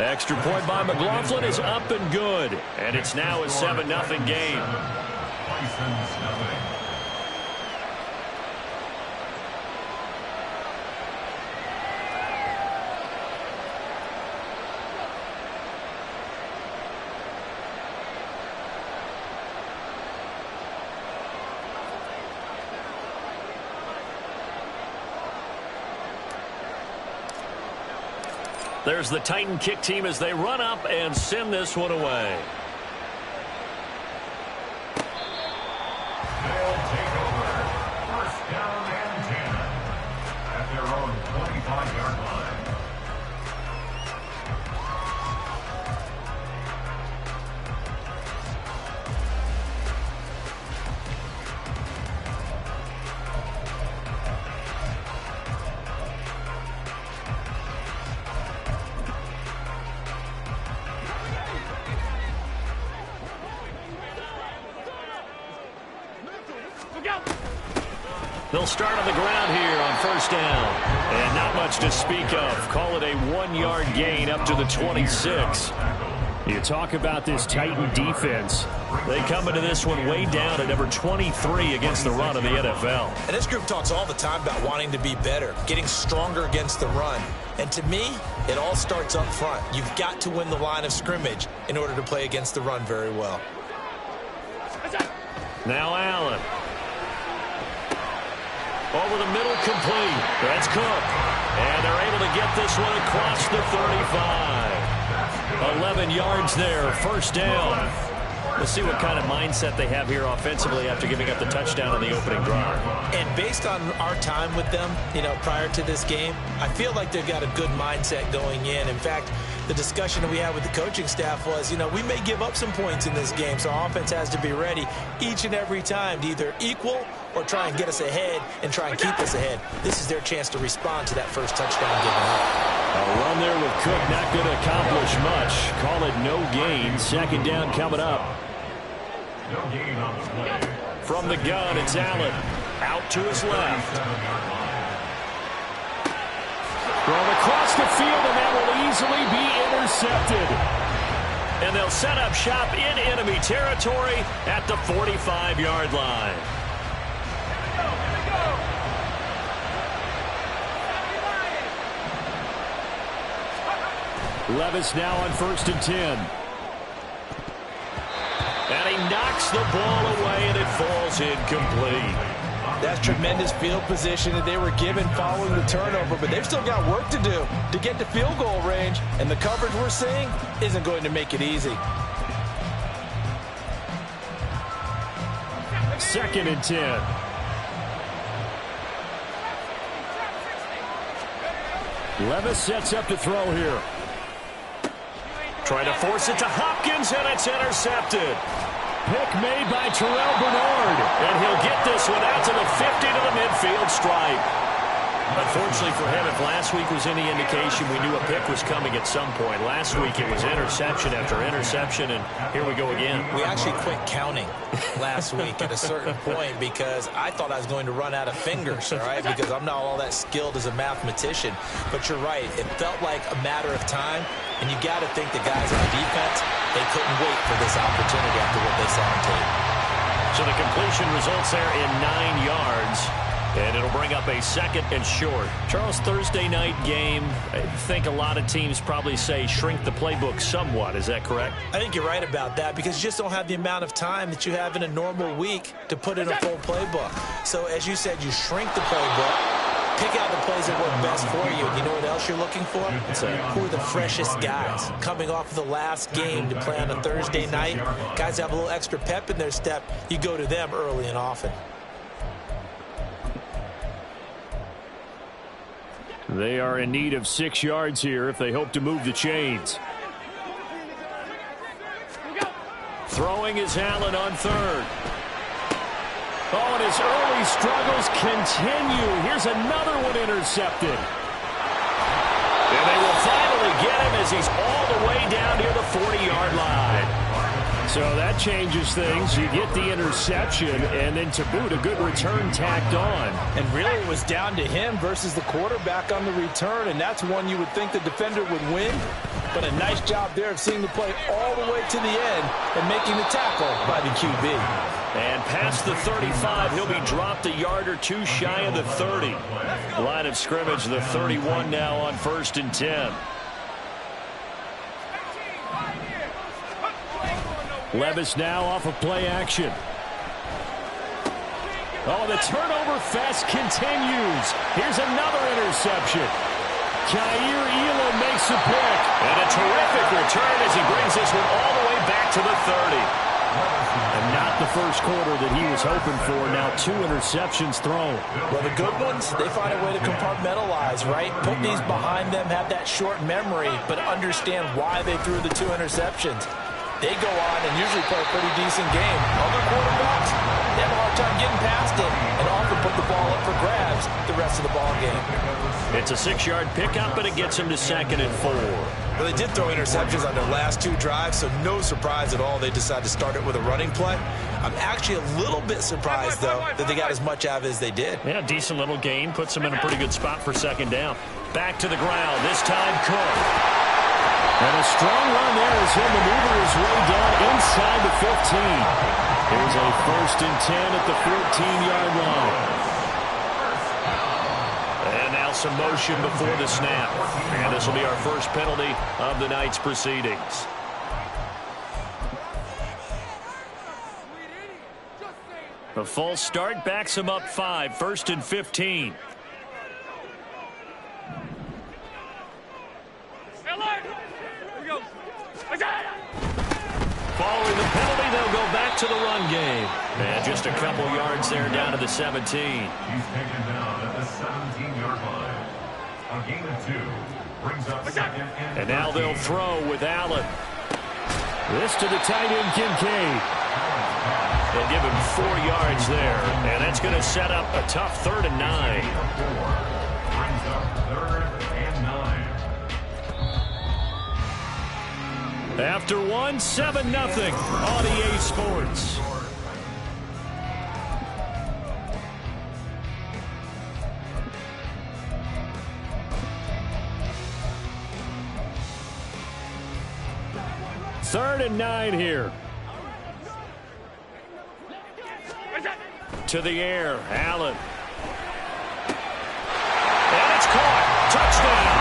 Extra point by McLaughlin is up and good. And it's now a 7-0 game. There's the Titan kick team as they run up and send this one away. They'll take over. First down and 10 at their own 25-yard line. They'll start on the ground here on first down. And not much to speak of. Call it a 1-yard gain up to the 26. You talk about this Titan defense. They come into this one way down at number 23 against the run of the NFL. And this group talks all the time about wanting to be better, getting stronger against the run. And to me, it all starts up front. You've got to win the line of scrimmage in order to play against the run very well. Now Allen. Over the middle, complete. That's Cook. And they're able to get this one across the 35. 11 yards there, first down. Let's see what kind of mindset they have here offensively after giving up the touchdown on the opening drive. And based on our time with them, prior to this game, I feel like they've got a good mindset going in. In fact, the discussion that we had with the coaching staff was, we may give up some points in this game, so our offense has to be ready each and every time to either equal or try and get us ahead and try and keep us ahead. This is their chance to respond to that first touchdown given up. A run there with Cook not going to accomplish much. Call it no gain. Second down coming up. No gain on the play. From the gun, it's Allen. Out to his left. Thrown across the field, and that will easily be intercepted. And they'll set up shop in enemy territory at the 45-yard line. Levis now on 1st and 10. And he knocks the ball away, and it falls incomplete. That's tremendous field position that they were given following the turnover, but they've still got work to do to get to field goal range, and the coverage we're seeing isn't going to make it easy. 2nd and 10. Levis sets up to throw here. Trying to force it to Hopkins, and it's intercepted. Pick made by Terrell Bernard. And he'll get this one out to the 50 to the midfield stripe. Unfortunately for him, if last week was any indication, we knew a pick was coming at some point. Last week it was interception after interception, and here we go again. We actually quit counting last week at a certain point because I thought I was going to run out of fingers, all right, because I'm not all that skilled as a mathematician. But you're right. It felt like a matter of time, and you got to think the guys on defense, they couldn't wait for this opportunity after what they saw on tape. So the completion results there in 9 yards. And it'll bring up a 2nd and short. Charles, Thursday night game, I think a lot of teams probably say shrink the playbook somewhat. Is that correct? I think you're right about that because you just don't have the amount of time that you have in a normal week to put in a full playbook. So as you said, you shrink the playbook, pick out the plays that work best for you. You know what else you're looking for? Who are the freshest guys coming off of the last game to play on a Thursday night? Guys have a little extra pep in their step. You go to them early and often. They are in need of 6 yards here if they hope to move the chains. Throwing is Allen on 3rd. Oh, and his early struggles continue. Here's another one intercepted. And they will finally get him as he's all the way down near the 40-yard line. So that changes things. You get the interception, and then to boot, a good return tacked on. And really it was down to him versus the quarterback on the return, and that's one you would think the defender would win. But a nice job there of seeing the play all the way to the end and making the tackle by the QB. And past the 35, he'll be dropped a yard or two shy of the 30. Line of scrimmage, the 31 now on 1st and 10. Levis now off of play action. Oh, the turnover fest continues. Here's another interception. Jair Elam makes a pick. And a terrific return as he brings this one all the way back to the 30. And not the first quarter that he was hoping for. Now 2 interceptions thrown. Well, the good ones, they find a way to compartmentalize, right? Put these behind them, have that short memory, but understand why they threw the 2 interceptions. They go on and usually play a pretty decent game. Other quarterbacks, they have a hard time getting past it and often put the ball up for grabs the rest of the ball game. It's a 6-yard pickup, but it gets him to 2nd and 4. Well, they did throw interceptions on their last 2 drives, so no surprise at all they decided to start it with a running play. I'm actually a little bit surprised, though, that they got as much out of it as they did. Yeah, decent little gain. Puts them in a pretty good spot for 2nd down. Back to the ground. This time, Cook. And a strong run there as he'll maneuver his way down inside the 15. Here's a 1st and 10 at the 14-yard line. And now some motion before the snap. And this will be our first penalty of the night's proceedings. A false start backs him up 5, 1st and 15. Following the penalty, they'll go back to the run game. And just a couple yards there down to the 17. He's taken down at the 17-yard line. A gain of 2 brings up 2nd and And now they'll throw with Allen. This to the tight end, Kincaid. They'll give him 4 yards there. And that's going to set up a tough 3rd and 9. brings up 3rd and 9. After 1, 7-0 on EA Sports. Third and 9 here. To the air, Allen. And it's caught. Touchdown.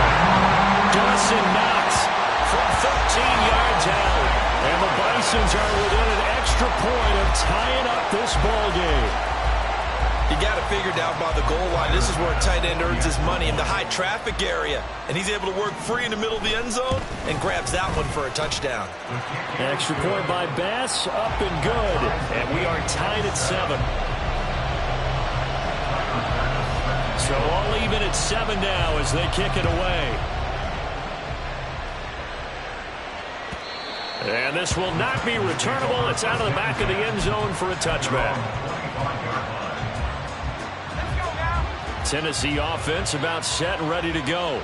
Dawson Knox from 13 yards out. And the Bisons are within an extra point of tying up this ball game. You got to figure down by the goal line. This is where a tight end earns his money in the high traffic area. And he's able to work free in the middle of the end zone and grabs that one for a touchdown. Extra point by Bass, up and good. And we are tied at 7. So all even at 7 now as they kick it away. And this will not be returnable. It's out of the back of the end zone for a touchback. Tennessee offense about set and ready to go.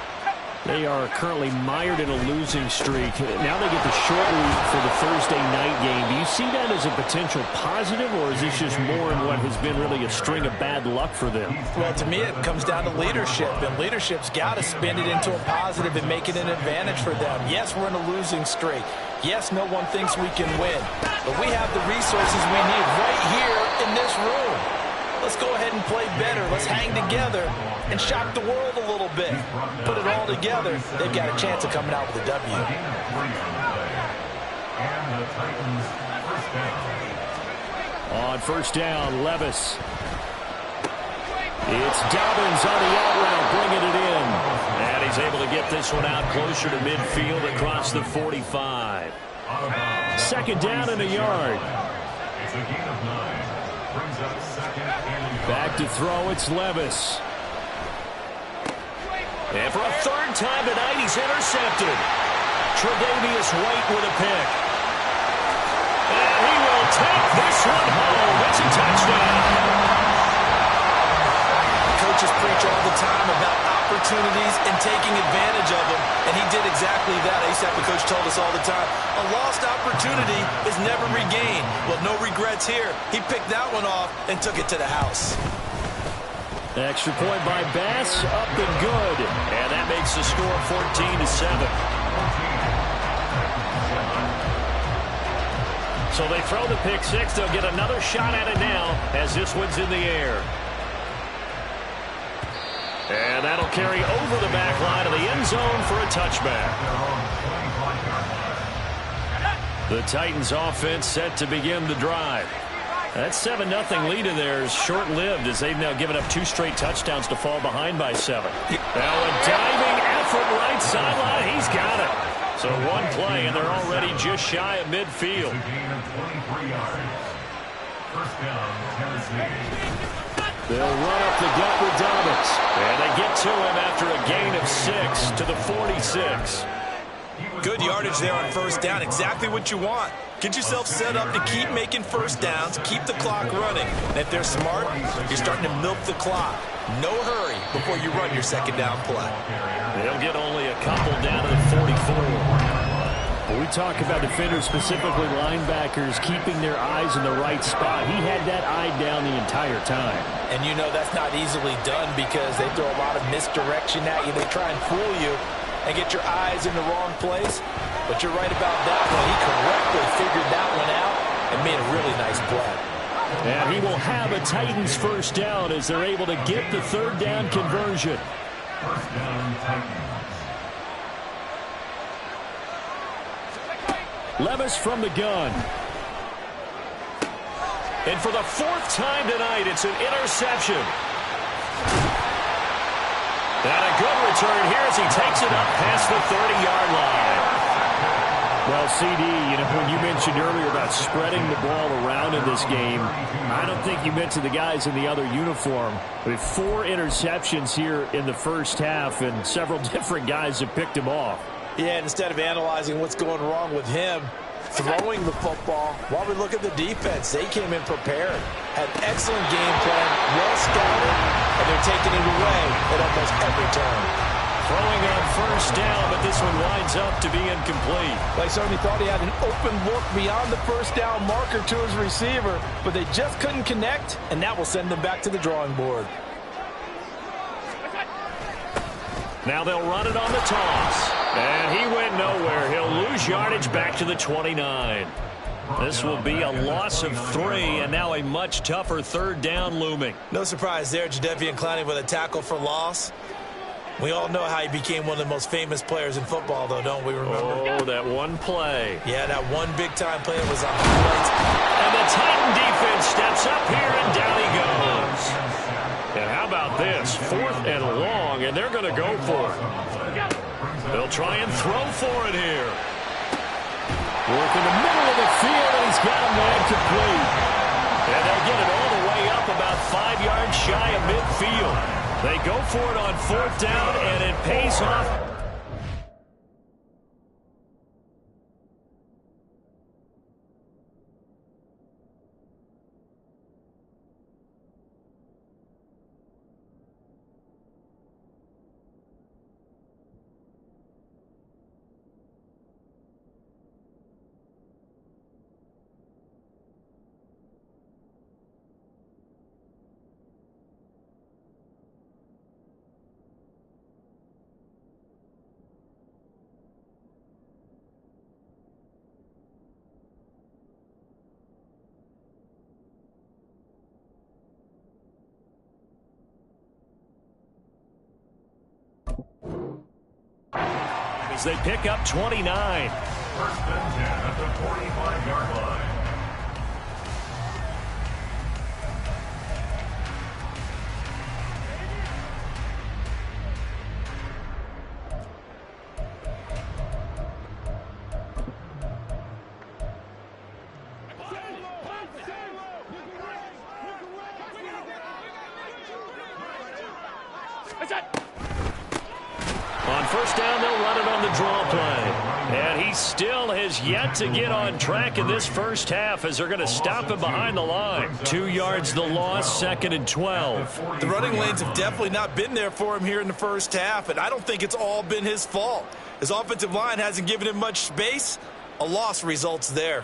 They are currently mired in a losing streak. Now they get the short week for the Thursday night game. Do you see that as a potential positive, or is this just more in what has been really a string of bad luck for them? Well, to me, it comes down to leadership, and leadership's got to spin it into a positive and make it an advantage for them. Yes, we're in a losing streak. Yes, no one thinks we can win, but we have the resources we need right here in this room. Let's go ahead and play better. Let's hang together and shock the world a little bit. Put it all together. They've got a chance of coming out with a W. On 1st down, Levis. It's Dobbins on the out route, bringing it in. And he's able to get this one out closer to midfield across the 45. 2nd down and a yard. It's a gain of 9. Brings up 2nd and a yard. Back to throw, it's Levis. And for a 3rd time tonight, he's intercepted. Tre'Davious White with a pick. And he will take this one home. It's a touchdown. Coaches preach all the time about opportunities and taking advantage of them, and he did exactly that. I used to have a coach told us all the time, a lost opportunity is never regained. Well, no regrets here. He picked that one off and took it to the house. Extra point by Bass, up and good. And that makes the score 14-7. So they throw the pick six. They'll get another shot at it now as this one's in the air. And that'll carry over the back line of the end zone for a touchback. The Titans offense set to begin the drive. That 7-0 lead in there is short-lived as they've now given up 2 straight touchdowns to fall behind by 7. Now a diving effort right sideline. He's got it. So one play, and they're already just shy of midfield. They'll run up the gut with Dobbins. And they get to him after a gain of 6 to the 46. Good yardage there on first down. Exactly what you want. Get yourself set up to keep making first downs, keep the clock running. And if they're smart, you're starting to milk the clock. No hurry before you run your second down play. They'll get only a couple down to the 44. When we talk about defenders, specifically linebackers, keeping their eyes in the right spot, he had that eye down the entire time. And you know that's not easily done because they throw a lot of misdirection at you. They try and fool you and get your eyes in the wrong place. But you're right about that one. He correctly figured that one out and made a really nice play. And he will have a Titans first down as they're able to get the third down conversion. First down, Titans. Levis from the gun. And for the 4th time tonight, it's an interception. And a good return here as he takes it up past the 30-yard line. Well, CD, you know, when you mentioned earlier about spreading the ball around in this game, I don't think you mentioned the guys in the other uniform. We have 4 interceptions here in the first half, and several different guys have picked him off. Yeah, instead of analyzing what's going wrong with him, throwing the football, while we look at the defense, they came in prepared, had excellent game plan, well scouted, and they're taking it away at almost every turn. Throwing on first down, but this one winds up to be incomplete. Like somebody thought he had an open look beyond the first down marker to his receiver, but they just couldn't connect, and that will send them back to the drawing board. Now they'll run it on the toss. And he went nowhere. He'll lose yardage back to the 29. This will be a loss of 3, and now a much tougher third down looming. No surprise there, Jadeveon Clowney with a tackle for loss. We all know how he became one of the most famous players in football, though, don't we remember? Oh, that one play. Yeah, that one big-time play was on highlights. And the Titan defense steps up here, and down he goes. And how about this? 4th and long, and they're going to go for it. They'll try and throw for it here. Work in the middle of the field, and he's got him incomplete. And they'll get it all the way up about 5 yards shy of midfield. They go for it on 4th down, and it pays off. As they pick up 29. First and 10 at the 45-yard line. On first down, they'll run it on the draw play. And he still has yet to get on track in this first half as they're going to stop him behind the line. 2 yards the loss, 2nd and 12. The running lanes have definitely not been there for him here in the first half, and I don't think it's all been his fault. His offensive line hasn't given him much space. A loss results there.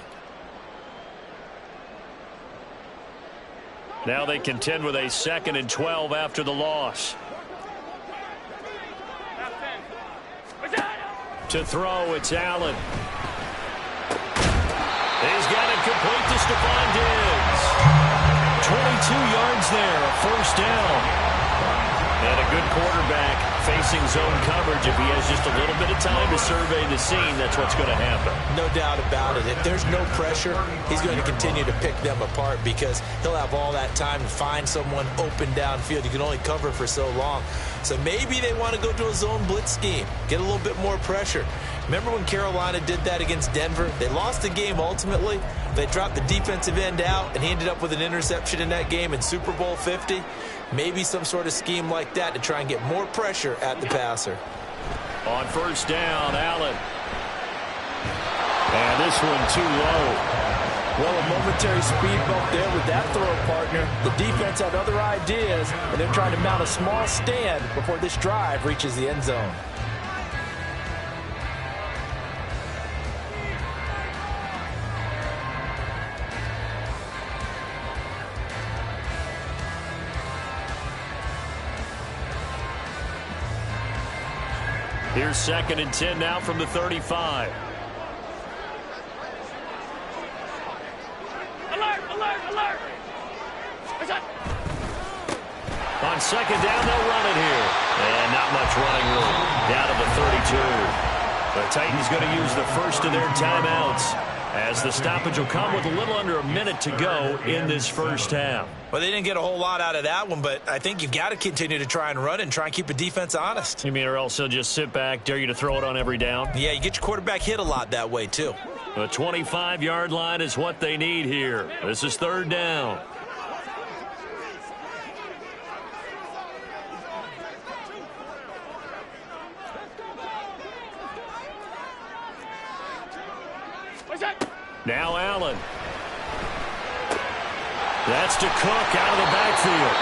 Now they contend with a 2nd and 12 after the loss. To throw, it's Allen. He's got it complete to Stephon Diggs. 22 yards there, a first down. And a good quarterback facing zone coverage. If he has just a little bit of time to survey the scene, that's what's going to happen. No doubt about it. If there's no pressure, he's going to continue to pick them apart because he'll have all that time to find someone open downfield. You can only cover for so long. So maybe they want to go to a zone blitz scheme, get a little bit more pressure. Remember when Carolina did that against Denver? They lost the game ultimately. They dropped the defensive end out, and he ended up with an interception in that game in Super Bowl 50. Maybe some sort of scheme like that to try and get more pressure at the passer. On first down, Allen. And this one too low. Well, a momentary speed bump there with that throw partner. The defense had other ideas, and they're trying to mount a small stand before this drive reaches the end zone. Here's 2nd and 10 now from the 35. Alert! On 2nd down, they'll run it here. And not much running room. Down to the 32. The Titans going to use the first of their timeouts as the stoppage will come with a little under a minute to go in this first half. Well, they didn't get a whole lot out of that one, but I think you've got to continue to try and run and try and keep the defense honest. You mean or else they'll just sit back, dare you to throw it on every down? Yeah, you get your quarterback hit a lot that way, too. The 25-yard line is what they need here. This is 3rd down. Now Allen. That's to Cook out of the backfield.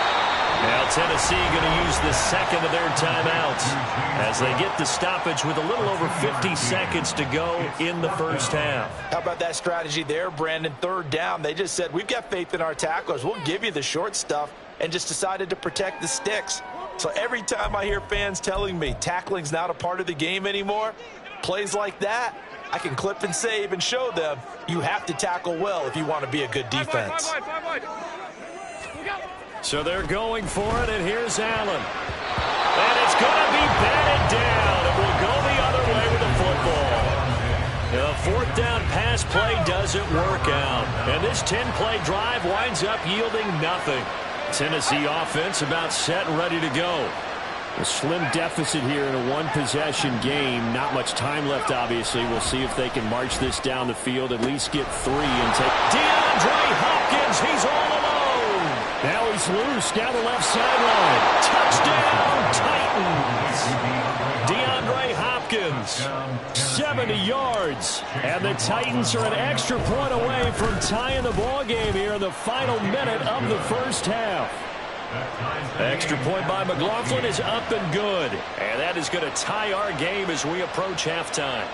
Now Tennessee going to use the 2nd of their timeouts as they get the stoppage with a little over 50 seconds to go in the first half. How about that strategy there, Brandon? 3rd down. They just said, we've got faith in our tacklers. We'll give you the short stuff, and just decided to protect the sticks. So every time I hear fans telling me tackling's not a part of the game anymore, plays like that, I can clip and save and show them you have to tackle well if you want to be a good defense. So they're going for it, and here's Allen. And it's going to be batted down. It will go the other way with the football. The 4th down pass play doesn't work out. And this 10-play drive winds up yielding nothing. Tennessee offense about set and ready to go. A slim deficit here in a one-possession game. Not much time left, obviously. We'll see if they can march this down the field, at least get 3 and take. DeAndre Hopkins, he's all alone. Now he's loose down the left sideline. Touchdown, Titans. DeAndre Hopkins, 70 yards. And the Titans are an extra point away from tying the ball game here in the final minute of the first half. Extra point by McLaughlin is up and good. And that is going to tie our game as we approach halftime.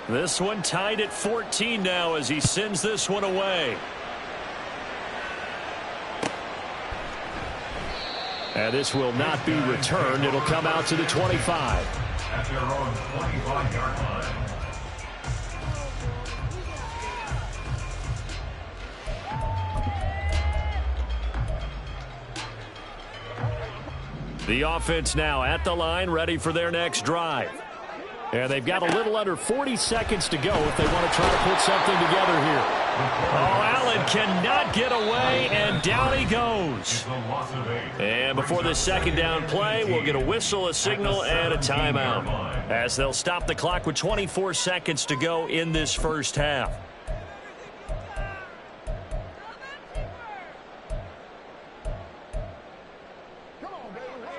This one tied at 14 now as he sends this one away. And this will not be returned. It'll come out to the 25. At their own 25-yard line. The offense now at the line, ready for their next drive. And they've got a little under 40 seconds to go if they want to try to put something together here. Oh, Allen cannot get away, and down he goes. And before this second down play, we'll get a whistle, a signal, and a timeout, as they'll stop the clock with 24 seconds to go in this first half.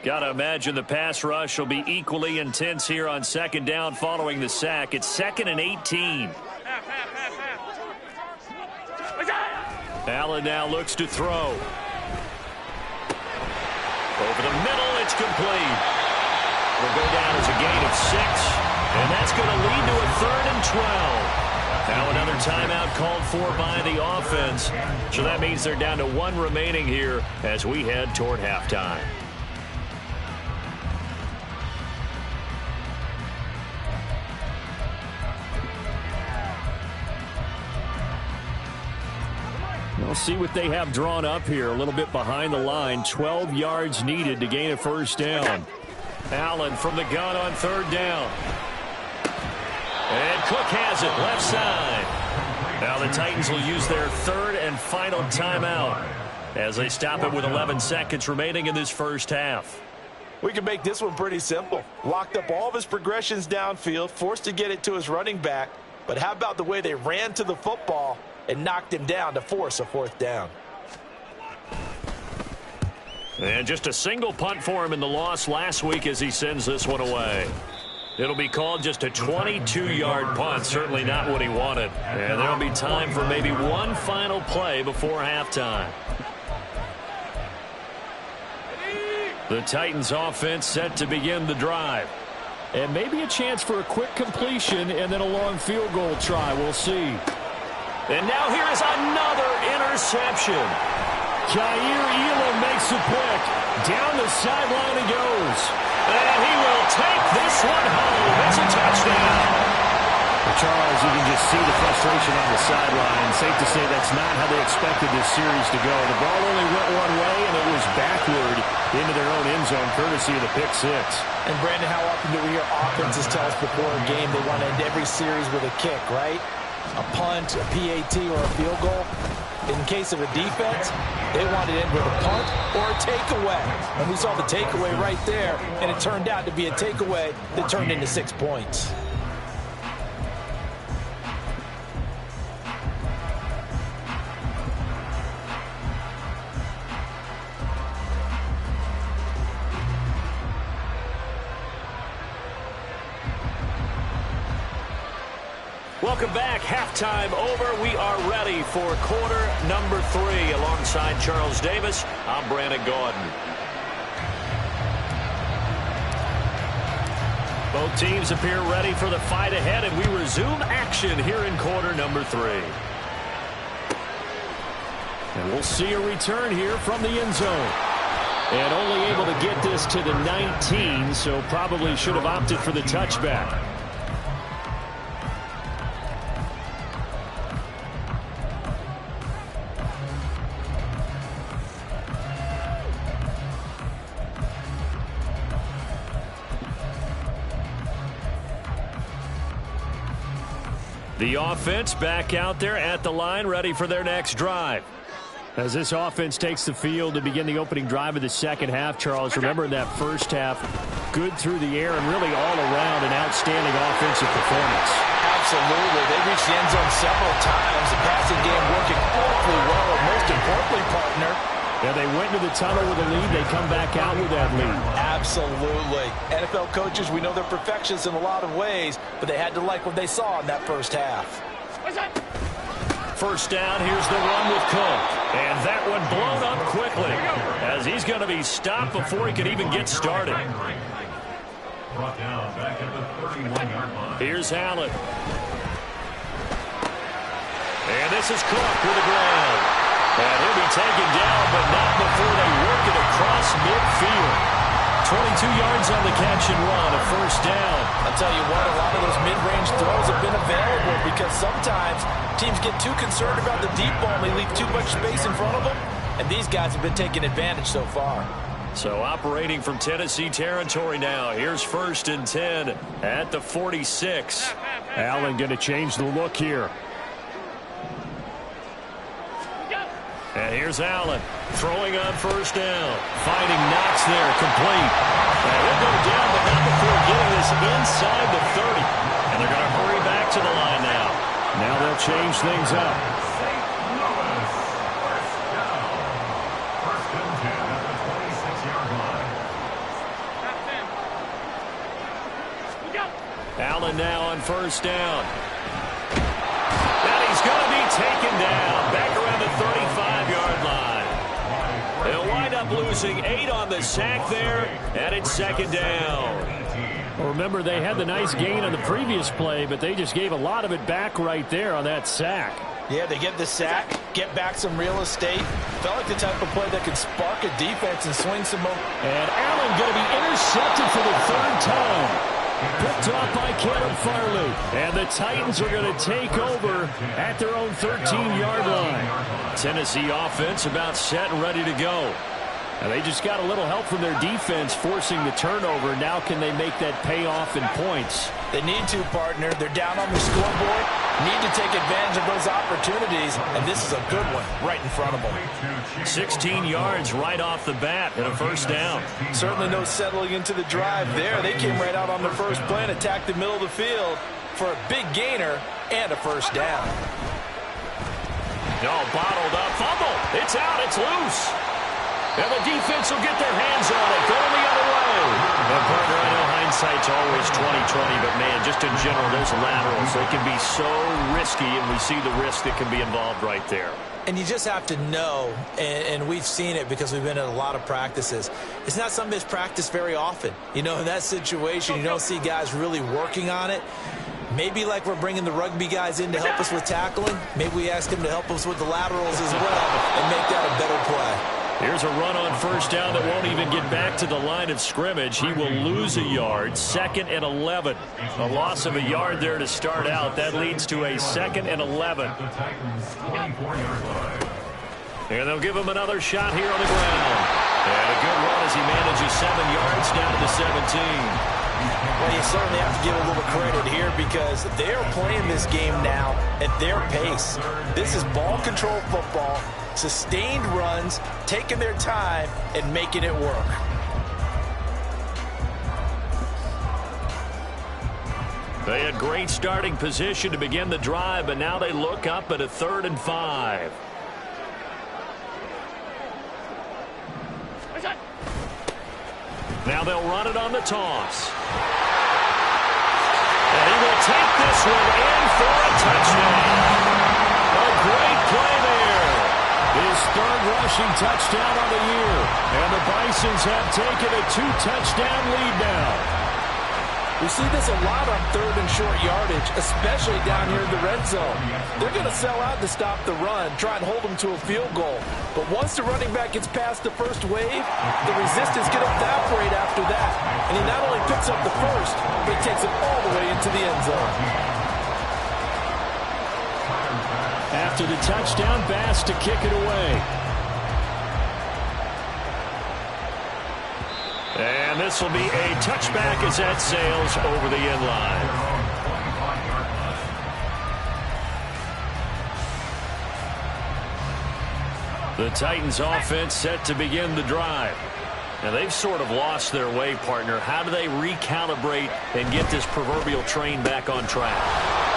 Got to imagine the pass rush will be equally intense here on second down following the sack. It's 2nd and 18. Allen now looks to throw. Over the middle, it's complete. It'll go down as a gain of 6, and that's going to lead to a 3rd and 12. Now another timeout called for by the offense. So that means they're down to 1 remaining here as we head toward halftime. We'll see what they have drawn up here. A little bit behind the line. 12 yards needed to gain a first down. Allen from the gun on 3rd down. And Cook has it left side. Now the Titans will use their 3rd and final timeout as they stop it with 11 seconds remaining in this first half. We can make this one pretty simple. Locked up all of his progressions downfield, forced to get it to his running back. But how about the way they ran to the football and knocked him down to force a 4th down? And just a single punt for him in the loss last week as he sends this one away. It'll be called just a 22-yard punt. Certainly not what he wanted. And there'll be time for maybe one final play before halftime. The Titans offense set to begin the drive. And maybe a chance for a quick completion and then a long field goal try. We'll see. And now here is another interception. Jair Elam makes a pick. Down the sideline he goes. And he will take this one home. It's a touchdown. Well, Charles, you can just see the frustration on the sideline. Safe to say that's not how they expected this series to go. The ball only went one way, and it was backward into their own end zone, courtesy of the pick 6. And, Brandon, how often do we hear offenses tell us before a game they want to end every series with a kick, right? A punt, a PAT, or a field goal. In case of a defense, they want it in with a punt or a takeaway. And we saw the takeaway right there, and it turned out to be a takeaway that turned into 6 points. Welcome back. Halftime over. We are ready for quarter number 3. Alongside Charles Davis, I'm Brandon Gaudin. Both teams appear ready for the fight ahead, and we resume action here in quarter number 3. And we'll see a return here from the end zone. And only able to get this to the 19, so probably should have opted for the touchback. The offense back out there at the line, ready for their next drive. As this offense takes the field to begin the opening drive of the second half, Charles, remember in that first half, good through the air and really all around an outstanding offensive performance. Absolutely. They reached the end zone several times. The passing game working awfully well, and most importantly, partner, yeah, they went into the tunnel with a lead. They come back out with that lead. Absolutely. NFL coaches, we know they're perfectionists in a lot of ways, but they had to like what they saw in that first half. First down, here's the run with Cook. And that one blown up quickly as he's going to be stopped before he can even get started. Here's Allen. And this is Cook with the ground. And he'll be taken down, but not before they work it across midfield. 22 yards on the catch and run, a first down. I'll tell you what, a lot of those mid-range throws have been available because sometimes teams get too concerned about the deep ball and they leave too much space in front of them, and these guys have been taking advantage so far. So operating from Tennessee territory now. Here's 1st and 10 at the 46. Allen going to change the look here. And here's Allen throwing on 1st down. Finding Knox there, complete. And he'll go down, but not before getting this inside the 30. And they're going to hurry back to the line now. Now they'll change things up. Allen now on 1st down. And he's going to be taken down back around the 35-yard line. They'll wind up losing 8 on the sack there, and it's 2nd down. Well, remember, they had the nice gain on the previous play, but they just gave a lot of it back right there on that sack. Yeah, they get the sack, get back some real estate. Felt like the type of play that could spark a defense and swing some more. And Allen going to be intercepted for the 3rd time. Picked off by Caleb Farley. And the Titans are going to take over at their own 13-yard line. Tennessee offense about set and ready to go. And they just got a little help from their defense forcing the turnover. Now can they make that pay off in points? They need to, partner. They're down on the scoreboard. Need to take advantage of those opportunities. And this is a good one right in front of them. 16 yards right off the bat and a 1st down. Certainly no settling into the drive there. They came right out on the first play and attacked the middle of the field for a big gainer and a 1st down. No, bottled up. Fumble. It's out. It's loose. And the defense will get their hands on it. Going the other way. And partner, I know hindsight's always 20/20, but man, just in general, those laterals, they can be so risky, and we see the risk that can be involved right there. And you just have to know, and we've seen it because we've been in a lot of practices. It's not something that's practiced very often. You know, in that situation, you don't see guys really working on it. Maybe like we're bringing the rugby guys in to help us with tackling. Maybe we ask them to help us with the laterals as well and make that a better play. Here's a run on 1st down that won't even get back to the line of scrimmage. He will lose a yard. 2nd and 11. A loss of a yard there to start out. That leads to a 2nd and 11. And they'll give him another shot here on the ground. And a good run as he manages 7 yards down to the 17. Well, you certainly have to give a little credit here because they're playing this game now at their pace. This is ball control football, sustained runs, taking their time, and making it work. They had great starting position to begin the drive, but now they look up at a 3rd and 5. Now they'll run it on the toss. And he will take this one in for a touchdown. A great play there. His 3rd rushing touchdown on the year. And the Bisons have taken a 2-touchdown lead now. We see this a lot on 3rd and short yardage, especially down here in the red zone. They're going to sell out to stop the run, try and hold them to a field goal. But once the running back gets past the first wave, the resistance can evaporate after that. And he not only picks up the first, but he takes it all the way into the end zone. After the touchdown, Bass to kick it away. And this will be a touchback as that sails over the end line. The Titans offense set to begin the drive. Now they've sort of lost their way, partner. How do they recalibrate and get this proverbial train back on track?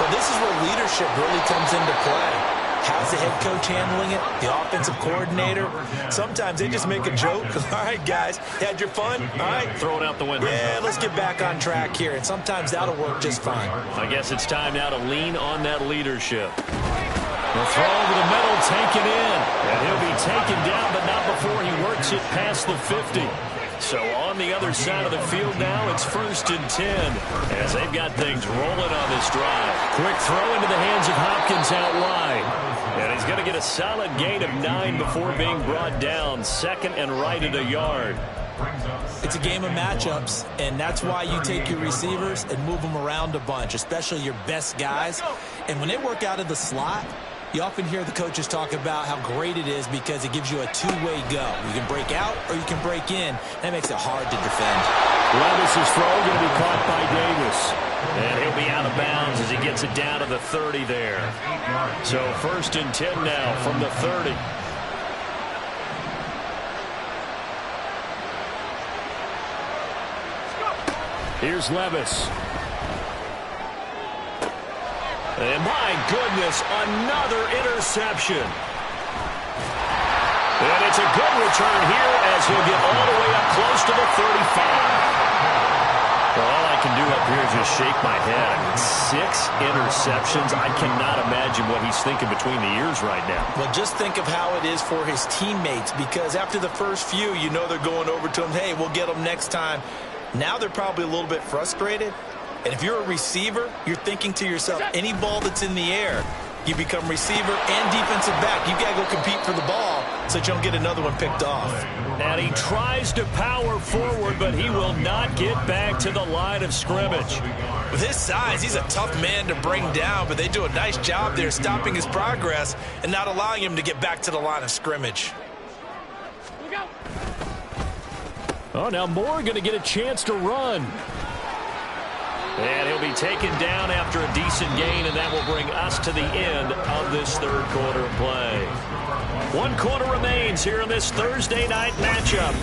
Well, this is where leadership really comes into play. How's the head coach handling it? The offensive coordinator? Sometimes they just make a joke. All right, guys, had your fun? All right. Throw it out the window. Yeah, let's get back on track here. And sometimes that'll work just fine. I guess it's time now to lean on that leadership. The throw over the middle, taken in. And he'll be taken down, but not before he works it past the 50. So on the other side of the field now, it's 1st and 10 as they've got things rolling on this drive. Quick throw into the hands of Hopkins out wide. And he's going to get a solid gain of 9 before being brought down. 2nd and right at a yard. It's a game of matchups, and that's why you take your receivers and move them around a bunch, especially your best guys. And when they work out of the slot, You often hear the coaches talk about how great it is because it gives you a two-way go. You can break out or you can break in. That makes it hard to defend. Levis's throw going to be caught by Davis. And he'll be out of bounds as he gets it down to the 30 there. So 1st and 10 now from the 30. Here's Levis. And my goodness, another interception. And it's a good return here as he'll get all the way up close to the 35. Well, all I can do up here is just shake my head. I mean, 6 interceptions. I cannot imagine what he's thinking between the ears right now. Well, just think of how it is for his teammates, because after the first few, you know they're going over to him, hey, we'll get them next time. Now they're probably a little bit frustrated. And if you're a receiver, you're thinking to yourself, any ball that's in the air, you become receiver and defensive back. You've got to go compete for the ball so that you don't get another one picked off. And he tries to power forward, but he will not get back to the line of scrimmage. With his size, he's a tough man to bring down, but they do a nice job there stopping his progress and not allowing him to get back to the line of scrimmage. Oh, now Moore going to get a chance to run. And he'll be taken down after a decent gain, and that will bring us to the end of this third quarter of play. 1 quarter remains here in this Thursday night matchup.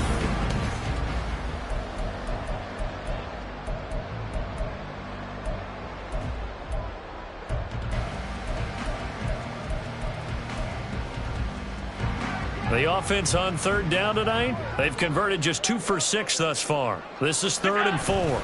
The offense on 3rd down tonight, they've converted just 2 for 6 thus far. This is 3rd and 4.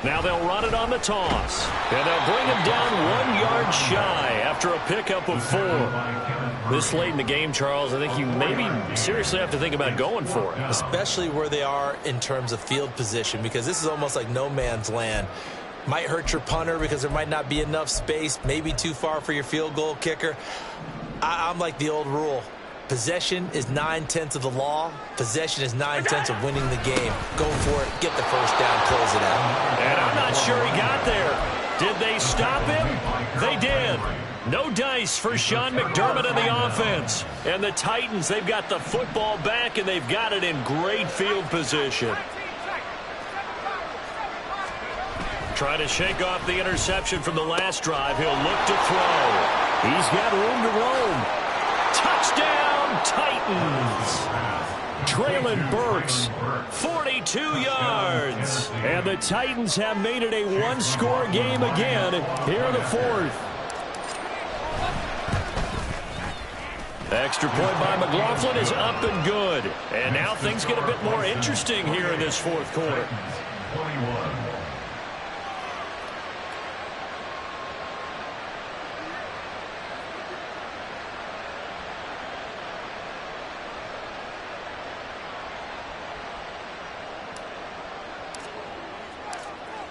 Now they'll run it on the toss. And they'll bring him down 1 yard shy after a pickup of 4. This late in the game, Charles, I think you maybe seriously have to think about going for it. Especially where they are in terms of field position, because this is almost like no man's land. Might hurt your punter because there might not be enough space, maybe too far for your field goal kicker. I'm like the old rule. Possession is 9/10 of the law. Possession is 9/10 of winning the game. Go for it. Get the first down. Close it out. And I'm not sure he got there. Did they stop him? They did. No dice for Sean McDermott and the offense. And the Titans, they've got the football back, and they've got it in great field position. Trying to shake off the interception from the last drive. He'll look to throw. He's got room to roam. Touchdown, Titans. Traylon Burks, 42 yards. And the Titans have made it a 1-score game again here in the 4th. Extra point by McLaughlin is up and good. And now things get a bit more interesting here in this 4th quarter. 21.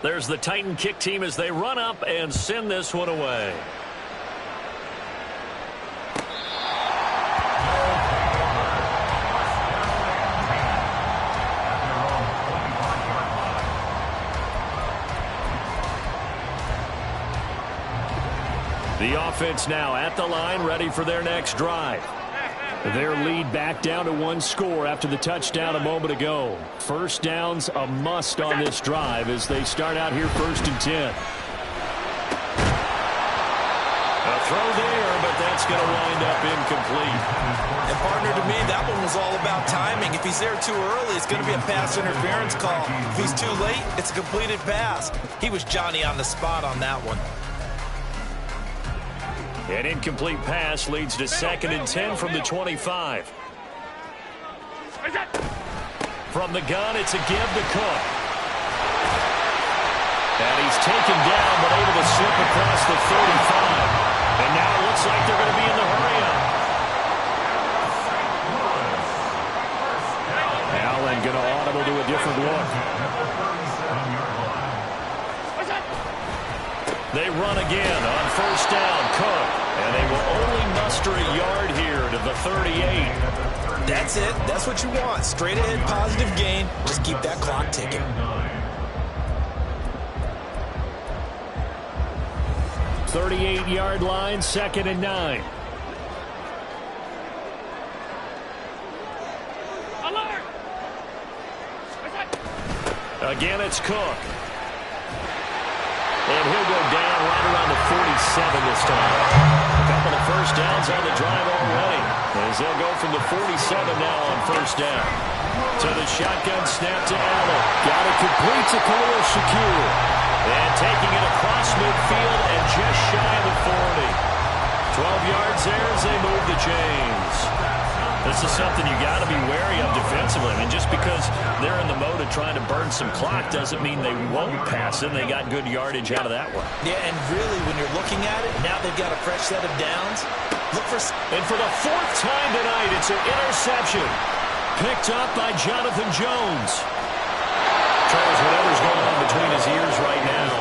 There's the Titan kick team as they run up and send this one away. The offense now at the line, ready for their next drive. Their lead back down to 1 score after the touchdown a moment ago. First down's a must on this drive as they start out here 1st and 10. A throw there, but that's going to wind up incomplete. And partner, to me, that one was all about timing. If he's there too early, it's going to be a pass interference call. If he's too late, it's a completed pass. He was Johnny on the spot on that one. An incomplete pass leads to 2nd and 10 from the 25. From the gun, it's a give to Cook. And he's taken down, but able to slip across the 35. And now it looks like they're going to be in the hurry-up. Allen going to audible to a different look. They run again on 1st down, Cook. And they will only muster a yard here to the 38. That's it. That's what you want. Straight ahead, positive gain. Just keep that clock ticking. 38-yard line, 2nd and 9. Again, it's Cook. And he'll go down right around the 47 this time. A couple of first downs on the drive already, as they'll go from the 47 now on first down. To the shotgun snap to Allen. Got it complete to Khalil Shakir. And taking it across midfield and just shy of the 40. 12 yards there as they move the chains. This is something you got to be wary of defensively. I mean, just because they're in the mode of trying to burn some clock doesn't mean they won't pass it. They got good yardage out of that one. Yeah, and really, when you're looking at it, now they've got a fresh set of downs. And for the fourth time tonight, it's an interception. Picked up by Jonathan Jones. Charles, whatever's going on between his ears right now,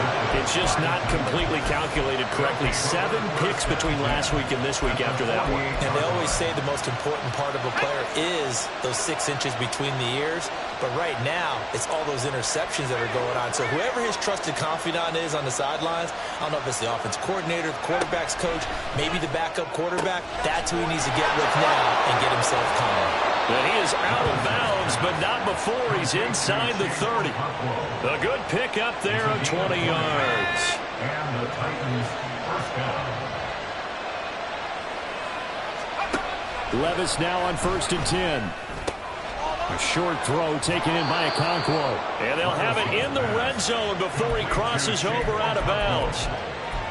it's just not completely calculated correctly. 7 picks between last week and this week after that one. And they always say the most important part of a player is those 6 inches between the ears. But right now, it's all those interceptions that are going on. So whoever his trusted confidant is on the sidelines, I don't know if it's the offense coordinator, the quarterback's coach, maybe the backup quarterback, that's who he needs to get with now and get himself calm. And he is out of bounds, but not before he's inside the 30. A good pickup there of 20 yards. And the Titans first down. Levis now on 1st and 10. A short throw taken in by Okonkwo. And they'll have it in the red zone before he crosses over out of bounds.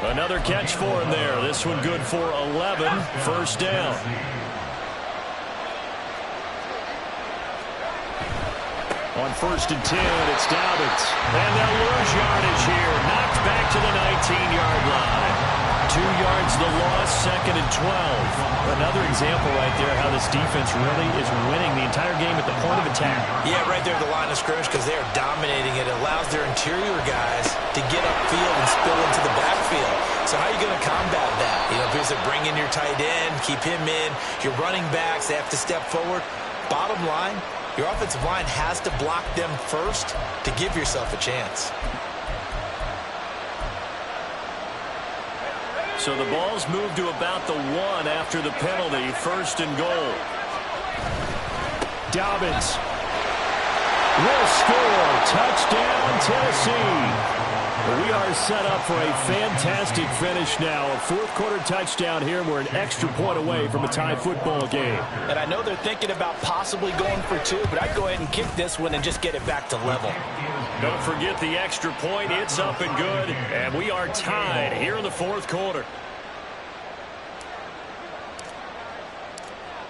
Another catch for him there. This one good for 11. First down. On 1st and 10, it's Dobbins. And they'll lose yardage here. Knocked back to the 19-yard line. 2 yards the loss, 2nd and 12. Another example right there how this defense really is winning the entire game at the point of attack. Yeah, right there at the line of scrimmage because they are dominating it. It allows their interior guys to get upfield and spill into the backfield. So how are you going to combat that? You know, because they bring in your tight end, keep him in. Your running backs, they have to step forward. Bottom line, your offensive line has to block them first to give yourself a chance. So the ball's moved to about the 1 after the penalty. 1st and goal. Dobbins will score. Touchdown, Tennessee. We are set up for a fantastic finish now. A 4th quarter touchdown here. We're an extra point away from a tie football game. And I know they're thinking about possibly going for 2, but I'd go ahead and kick this one and just get it back to level. Don't forget the extra point. It's up and good. And we are tied here in the 4th quarter.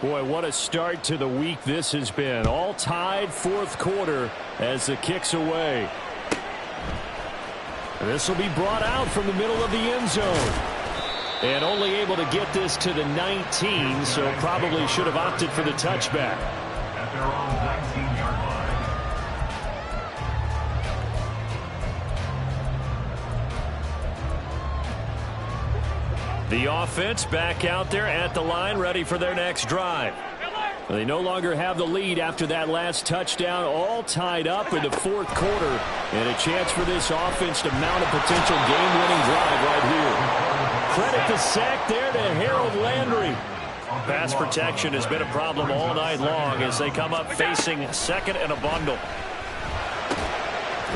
Boy, what a start to the week this has been. All tied 4th quarter as the kick's away. This will be brought out from the middle of the end zone. And only able to get this to the 19, so probably should have opted for the touchback. At their own 19-yard line. The offense back out there at the line, ready for their next drive. They no longer have the lead after that last touchdown, all tied up in the 4th quarter. And a chance for this offense to mount a potential game-winning drive right here. Credit the sack there to Harold Landry. Pass protection has been a problem all night long as they come up facing 2nd and a bundle.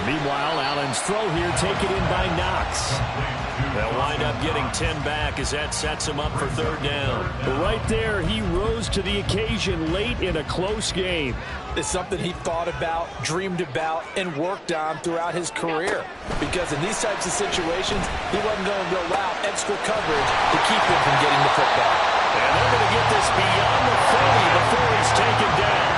Meanwhile, Allen's throw here taken in by Knox. They'll wind up getting 10 back as that sets him up for 3rd down. But right there, he rose to the occasion late in a close game. It's something he thought about, dreamed about, and worked on throughout his career. Because in these types of situations, he wasn't going to allow extra coverage to keep him from getting the football. And they're going to get this beyond the 30 before he's taken down.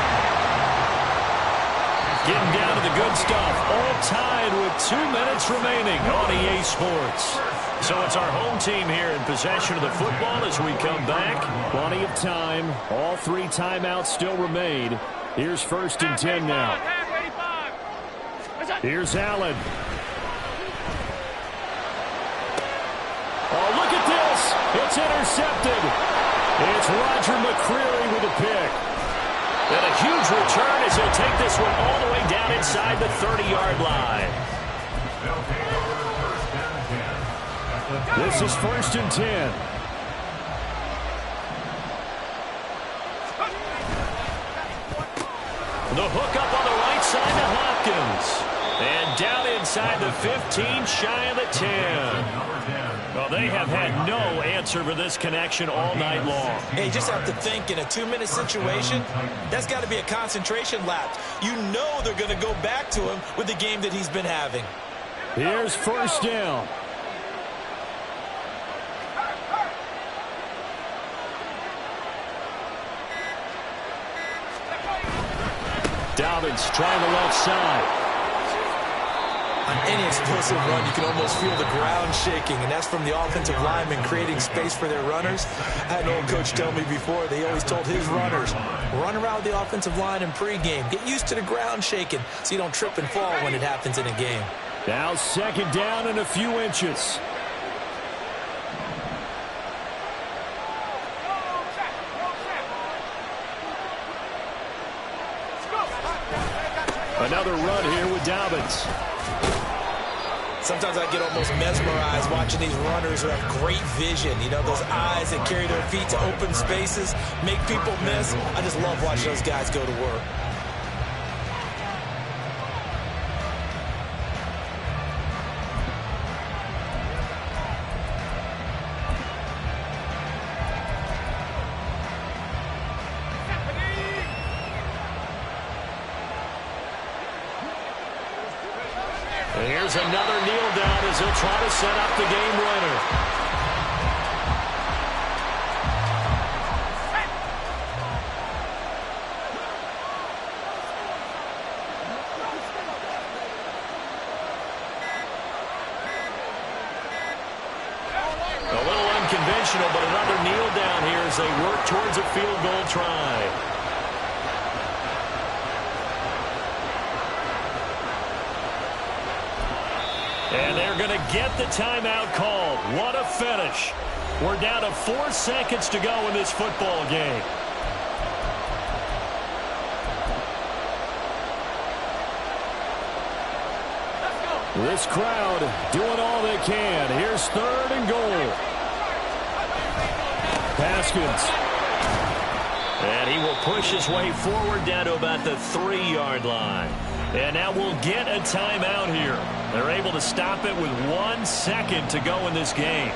Getting down to the good stuff. All tied with 2 minutes remaining on EA Sports. So it's our home team here in possession of the football as we come back. Plenty of time. All 3 timeouts still remain. Here's 1st and 10 now. Here's Allen. Oh, look at this. It's intercepted. It's Roger McCreary with a pick. And a huge return as he'll take this one all the way down inside the 30-yard line. This is 1st and 10. The hook up on the right side to Hopkins. And down inside the 15, shy of the 10. Well, they have had no answer for this connection all night long. Hey, you just have to think in a 2-minute situation, that's got to be a concentration lapse. You know they're going to go back to him with the game that he's been having. Here's first down. Dobbins trying the left side. On any explosive run, you can almost feel the ground shaking, and that's from the offensive linemen creating space for their runners. I had an old coach tell me before, they always told his runners, run around the offensive line in pregame. Get used to the ground shaking so you don't trip and fall when it happens in a game. Now second down and a few inches. Another run here with Dobbins. Sometimes I get almost mesmerized watching these runners who have great vision. You know, those eyes that carry their feet to open spaces, make people miss. I just love watching those guys go to work. And here's another kneel down as he'll try to set up the game winner. A little unconventional, but another kneel down here as they work towards a field goal try. And they're going to get the timeout called. What a finish. We're down to 4 seconds to go in this football game. This crowd doing all they can. Here's third and goal. Haskins. And he will push his way forward down to about the 3-yard line. And now we'll get a timeout here. They're able to stop it with 1 second to go in this game.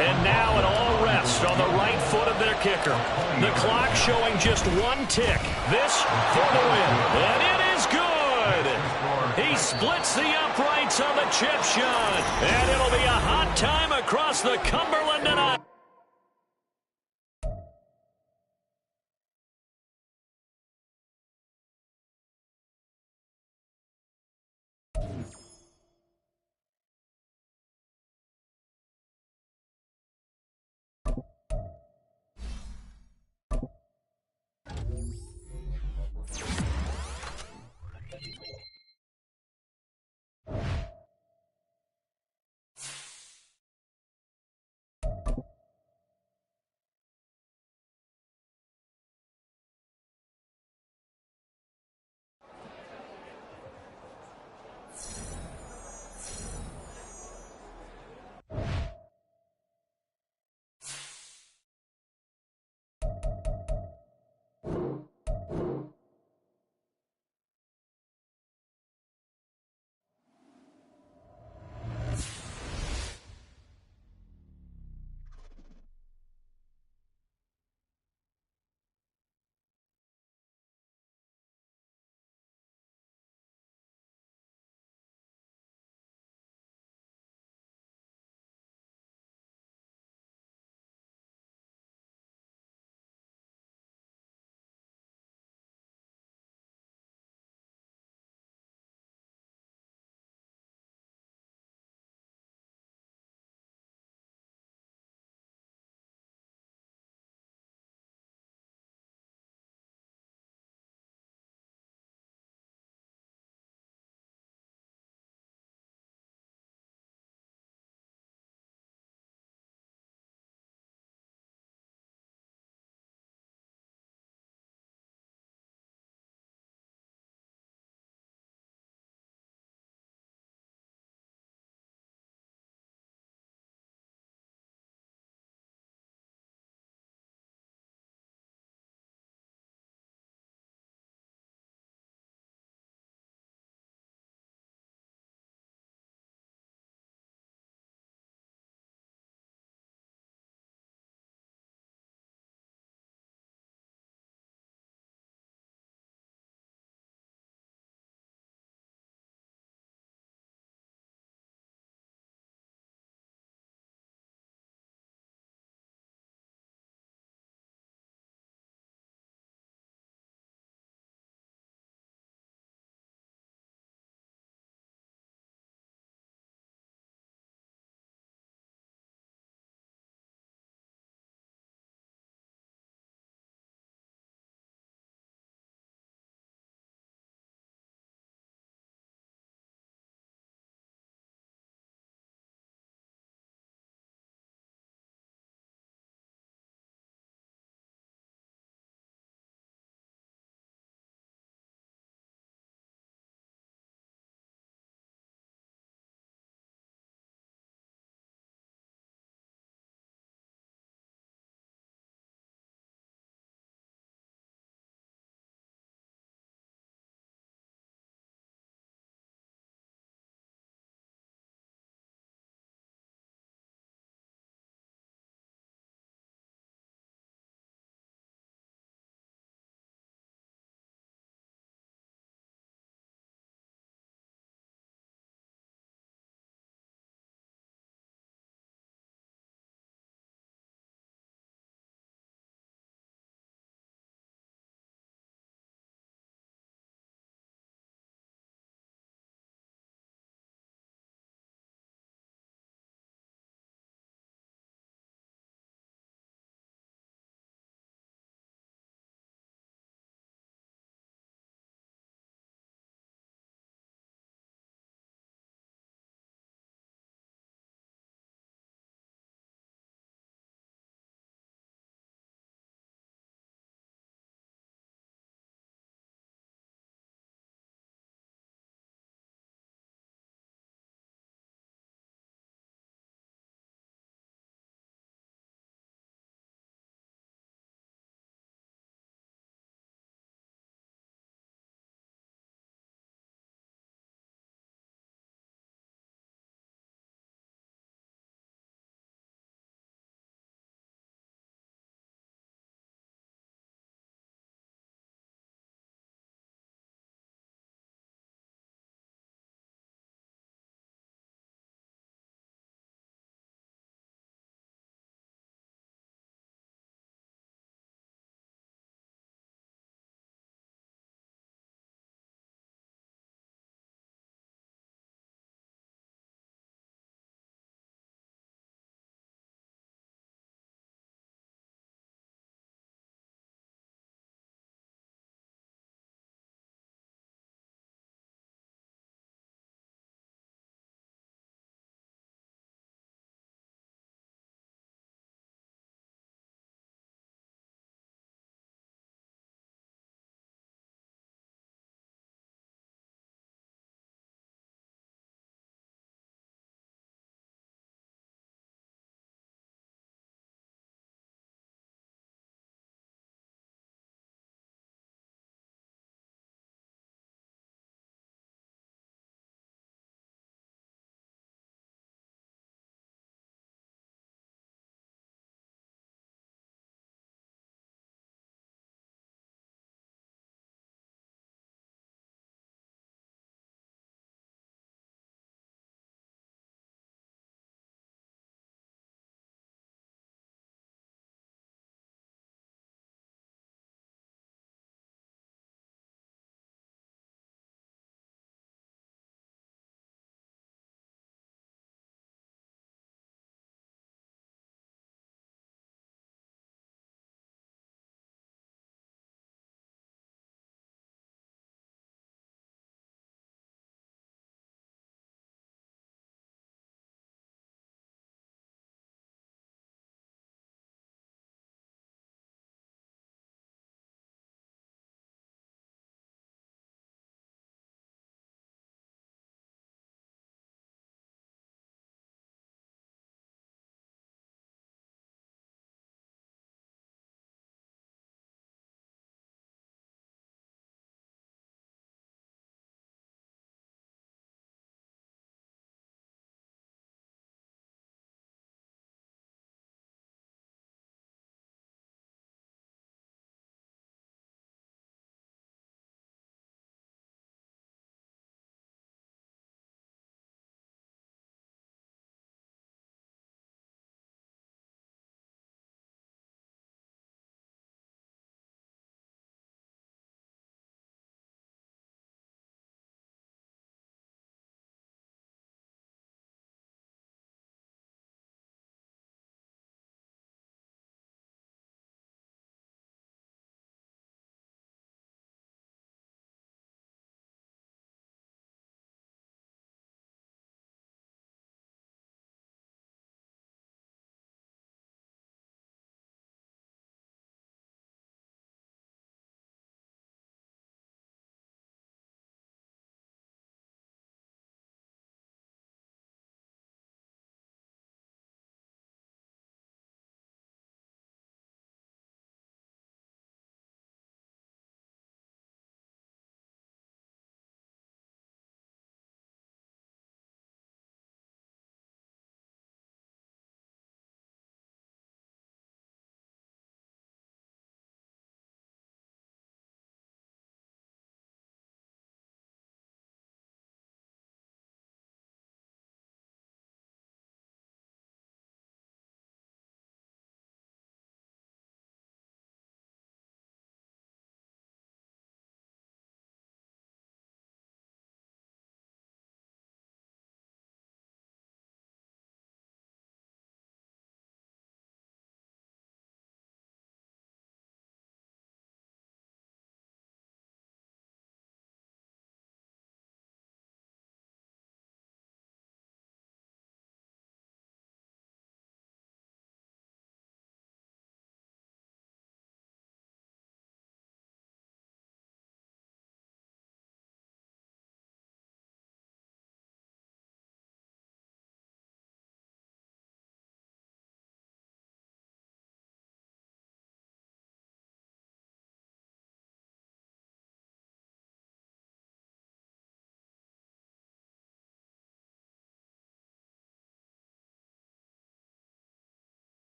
And now an all rest on the right foot of their kicker. The clock showing just 1 tick. This for the win. And it is good. He splits the uprights on the chip shot. And it'll be a hot time across the Cumberland tonight.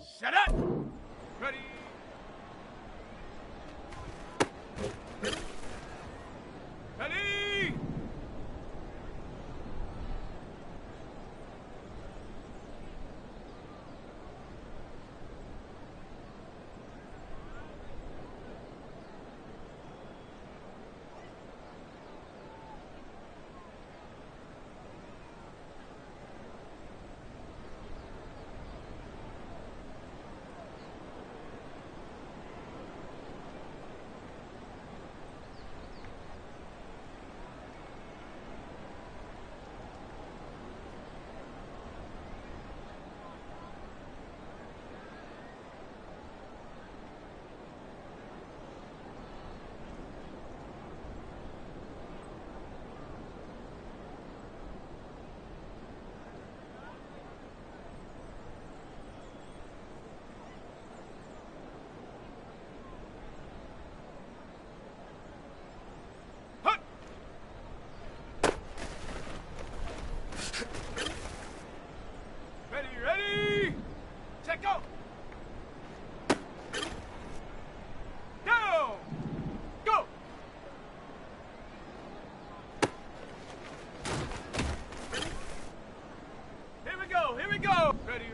Set up. Ready. Ready. Ready? Check go! Down! Go! Here we go! Ready?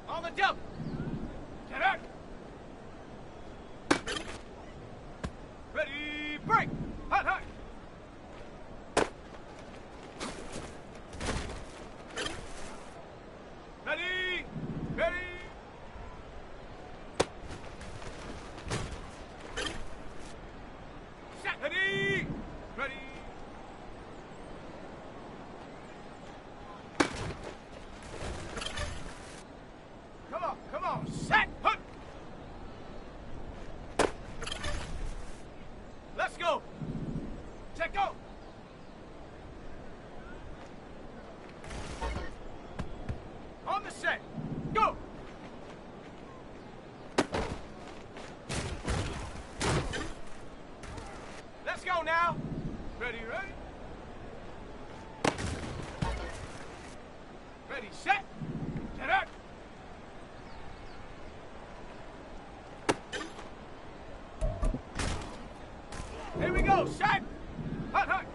On the jump! Get out! Ready, break! Hot, hot! Ready! Ready! Set! Ready! Ready! Come on! Set! Hut! Let's go! Check go! On the set! Go! Let's go now! Ready? Ready, set! Get out! Here we go, set! Hot, hot!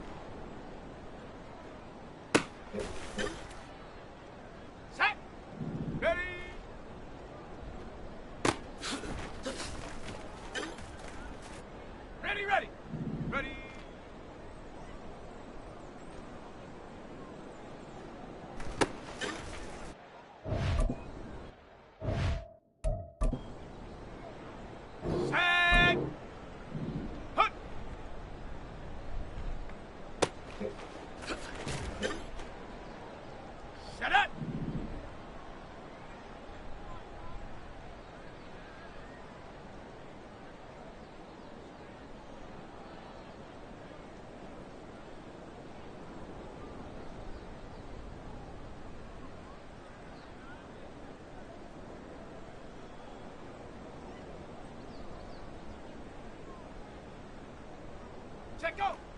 Set! Ready! Ready! Ready! Set! Hut! Set up! Check go!